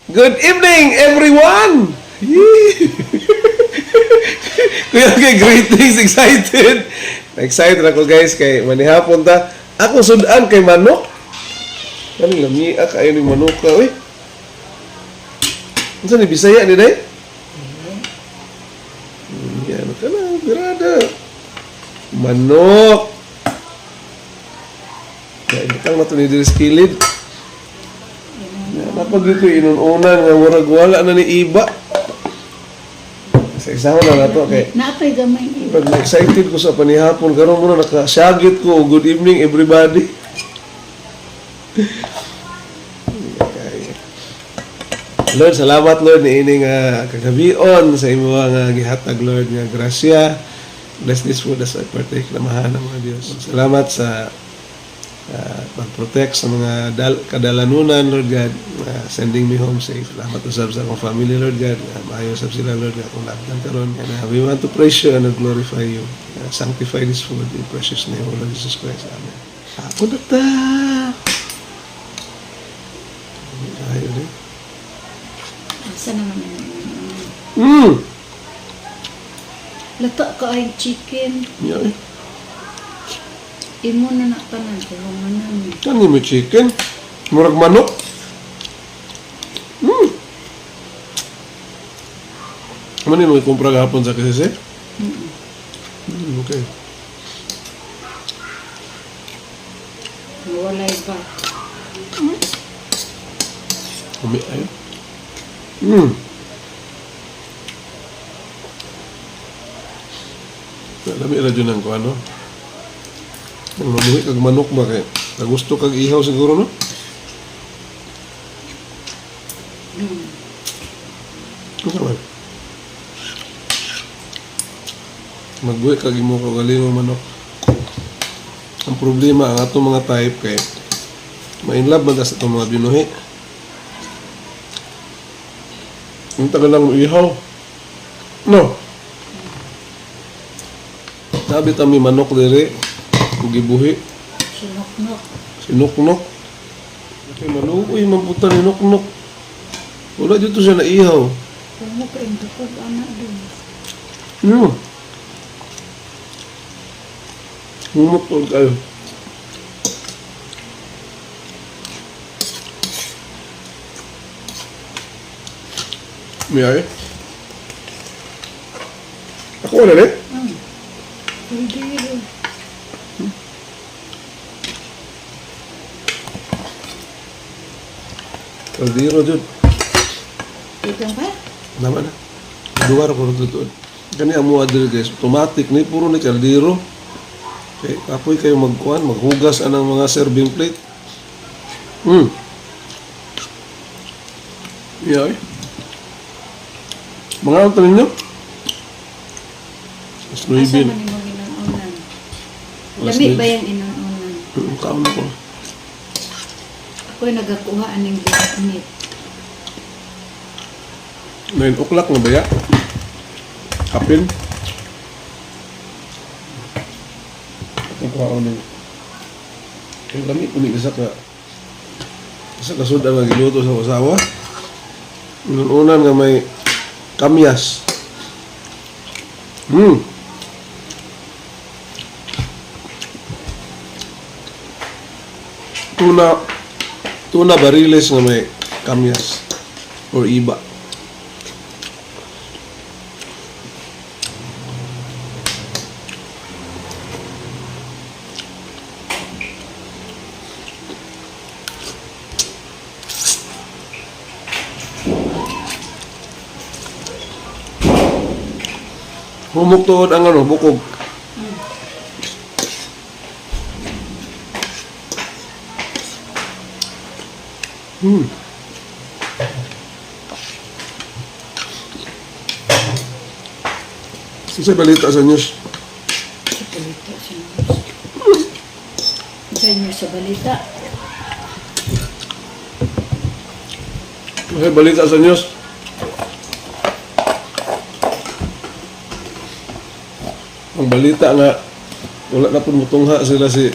Good evening, everyone! Yee! Kuya, kay greetings, excited. Excited ako guys, kay manihapon ta. Ako sudan kay manok. Ano lamia kayo ni manok ka, uy? Ano ni Bisaya ni day? Yan ka na, birada. Manok. Kaya butang na ito ni Diris Kilid. Napag dito inununan nga murag wala na ni iba. Sa isang na nato kay Napay gamay ni. pag excited ko sa panihapon karon muna nakasyagit ko. Good evening everybody. Lord, salamat Lord ni ining kagabion sa imo nga gihatag Lord nga grasya. Bless this food as I partake na mahal ng mga Diyos. Salamat sa pag-protect sa mga kadalanunan, Lord God, sending me home safe. Salamat usab sa akong family, Lord God. Maayo usab sila, Lord God, kung labdan karon. We want to praise you and glorify you. Sanctify this food in precious name of Lord Jesus Christ. Amen. Ako na ta! Ayaw din. Asa naman yun? Lata ka ay chicken. Yeah, eh. Imo na naktanan ko manan. Ano may chicken? Murag manok? Ano yung kumpra gahapon sa kasisi? Okay. Walay ba? Umi ayo. Lami ra dyan ang ano. Ang mabuhi kag manok ba kay gusto kag ihaw siguro no? Okay. Magbuhi kag imo kag galing manok. Ang problema ang atong mga type kay ma-inlove man sa itong mga binuhi. Ang tagal lang ihaw. No. Sabi tami manok diri. Gibuhi. Sinok-nok. Sinuknok. Kay manuoy mamputan ni nuknok. Wala dito siya naihaw. Kung mo ka yung dukod anak din. Humutol kayo. Miyay? Ako wala rin? Hindi rin. Kaldero dyan. Ito ba? Naman na. Duwar ko rin doon. Kani ang mga dito guys. Automatic ni puro ni kaldero. Okay. Kapoy kayo magkuhan. Maghugas anang mga serving plate. Miyay? Mga ang tanin nyo? Mas Asa nuibin. man yung ginaunan? Alas Lami nueve. ba yung inunan? Kaon ko. Ako'y nagakuha aning meat. 9 o'clock na ba ya? Kapin. Ang kaon ng yung kami kunig isa ka suda nga giluto sa usawa. Unan nga may kamyas. Tuna bariles nga may kamyas or iba. Humuktuod ang ano, bukog. Sa balita sa news. Sa balita siya. Sa inyo sa balita. Sa balita sa news. Ang balita nga wala na pun mutungha sila si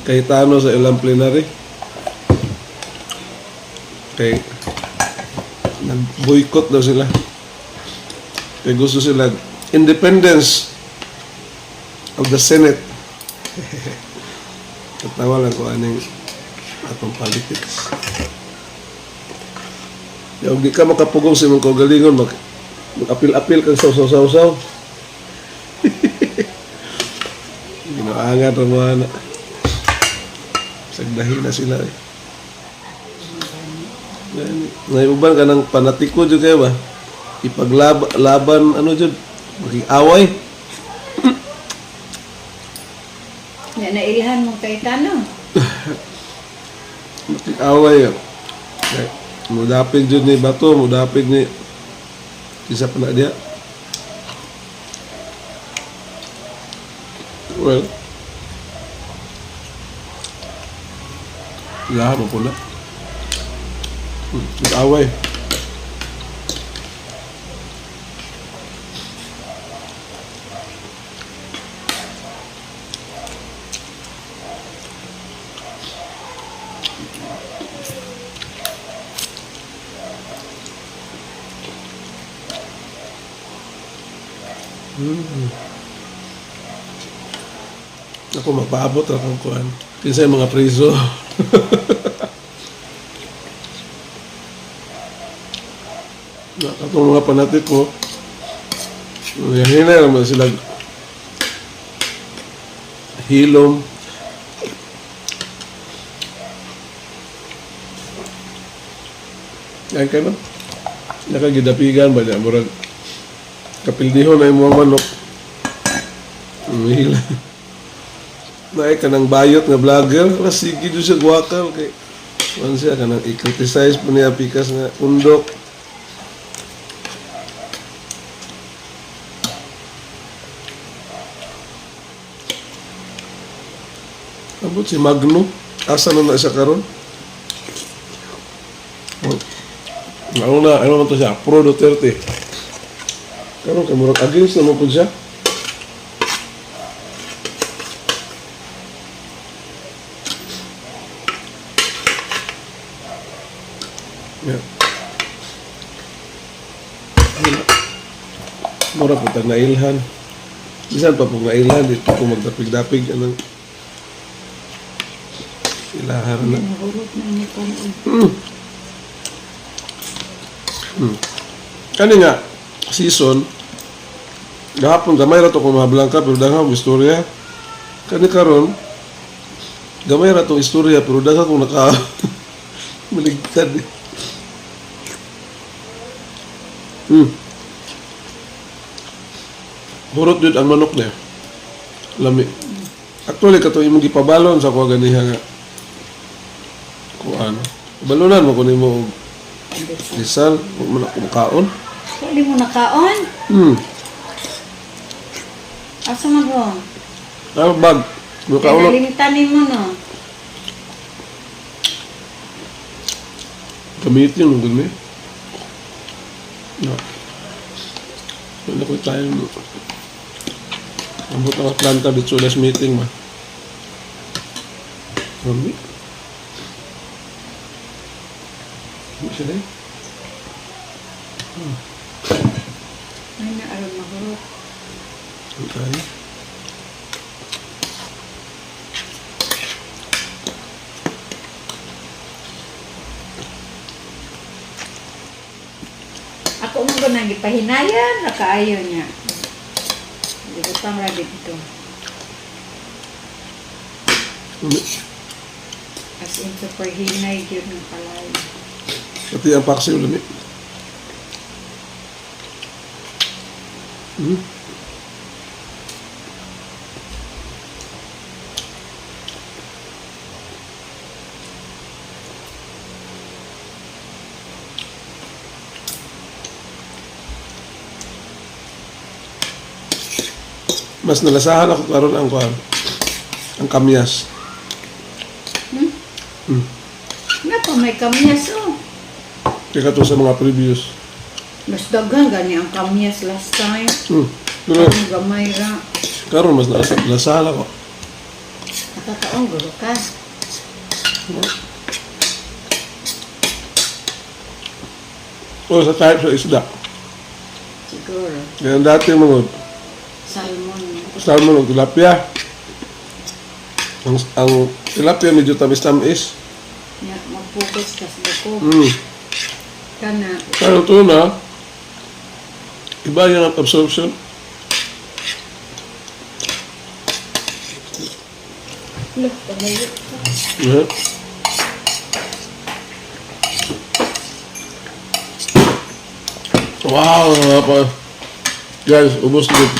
Cayetano sa ilang plenary. Kay nag-boycott daw sila. Kaya gusto sila independence of the Senate. Katawa lang ko anong atong politics. Yung di ka makapugong sa mong kaugalingon, mag-apil-apil kang saw-saw-saw. Ginaangan rin mga anak. Sagdahin na sila eh. Naiuban ka ng panatiko dyan kayo ba? Ipaglaban, ano dyan? Mag-away. Yan na ilhan mo kay Tano. Mag-away. Mudapig dyan ni Bato, mudapig ni isa pa na dia. Well, lahat mo pula. Nag-away. Ako mapaabot akong kuhan. Kinsa yung mga preso. Atong mga panatik ko, hinay naman sila hilom. Yan ka no? Nakagidapigan ba niya? Murag kapildihon na yung mga manok. Umihila. Naay ka ng bayot nga vlogger. Sige doon siya guwakal. Kay ano siya ka nang i-criticize po niya pikas nga undok. Abot si Magno. Asa na siya karon? Ano man to siya? Pro Duterte. Karon kamurag against naman po siya. Yeah. Mura po tag nailhan. Bisan pa po nailhan, dito po magdapig-dapig. Anong ilahan na. Nahurot na ni Tano. Kani nga, season, gahapon gamay ra to kung mahablangka, pero daghang istorya. Kani karon gamay ra tong istorya, pero daghang kung naka maligtad. Hurot yun ang manok niya. Lami. Actually, kato imong gipabalon sa kuha ganiha nga. Kuhaan. Balunan mo kunin mo Lisal, huwag mo na kumakaon. Hindi mo nakaon? Asa mo bro? Ano bag? Kumakaon na. Nalimitanin mo no? Gamitin mo gano'n eh. No. Wala ko tayo. Ambot ang planta dito sa last meeting ba? Rami? Hindi siya eh. Ay na aron mahurot. Okay. Ako mo ko nang ipahinayan, nakaayo niya. Hindi ko pang rabbit ito. As in, super hinay yun ng palay. Pati ang paksi ulit eh. Mas nalasahan ako karon ang kuhan. Ang kamyas. Nga pa, may kamyas oh. Kaya to sa mga previous. Mas daghan gani ang kamyas last time. Pero Ang gamay ra. karon mas nalasahan ako. Nakakaong gulo ka. O sa type sa isda. Siguro. Kaya dati mga Salmon. salmon o tilapia. Ang tilapia medyo tamis-tamis. Nya, mag-focus ka sa buko. Kana. Pero ito na, iba yan ang absorption. Look, palayo. Yeah. Wow, mga pa. Guys, ubos din.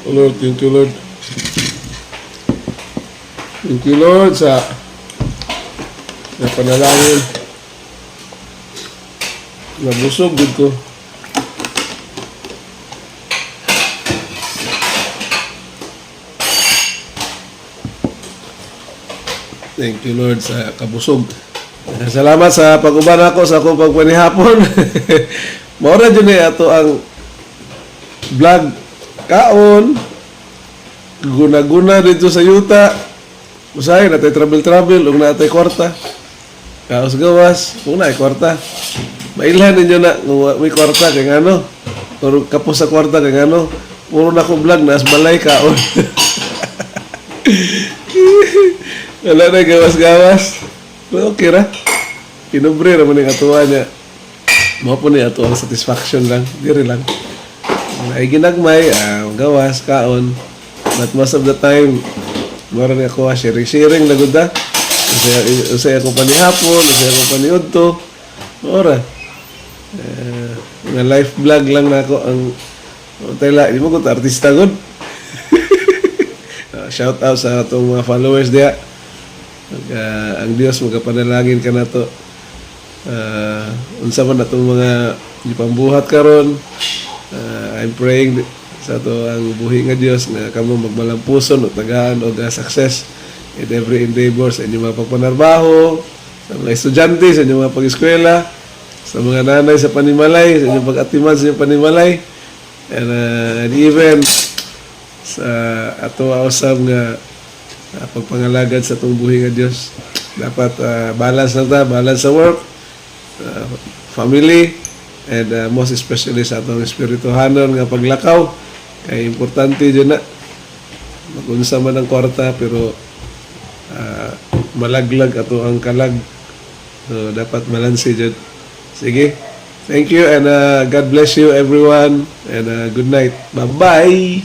Oh Lord, thank you Lord. Thank you Lord sa panalangin. Nabusog din ko. Thank you Lord sa kabusog. Salamat sa pag-uban ako sa akong pagpanihapon. Maura dyan ato ang vlog kaon. Guna-guna dito sa yuta. Usahay, natay travel-travel, ug natay kwarta. Kaos gawas, kung na ay kwarta. Mailhan ninyo na, kung may kwarta, kay ano. Or kapos sa kwarta, kay ano. Puro na akong vlog, naas balay kaon. Wala na gawas-gawas. Pero okay ra. Pinubre naman yung atuwa niya. Mga po niya atuwa satisfaction lang. Diri lang. Ay ginagmay, gawas, kaon. But most of the time, meron ako sharing-sharing na gunda. Usay ako panihapon, usay ako paniudto. Ora. Nga life vlog lang na ako ang tayla, di mo ko artista gud. Shout out sa atong mga followers diya. Ang Dios magapanalangin ka na to. Unsa man atong mga gipambuhat karon. I'm praying sa to ang buhi nga Dios nga kamo magmalampuson o tagaan o success in every endeavor sa inyong mga pagpanarbaho, sa mga estudyante, sa inyong mga pag-eskwela, sa mga nanay sa panimalay, sa inyong pag-atiman sa inyong panimalay, and even sa ato awesome nga pagpangalagad sa itong buhi nga Diyos. Dapat balance lang ta, balance sa work, family, and most especially sa atong espirituhanon nga paglakaw. Kaya importante dyan na magunsa man ang kwarta pero malaglag ato ang kalag. So, dapat malansi dyan. Sige. Thank you and God bless you everyone and good night. Bye-bye!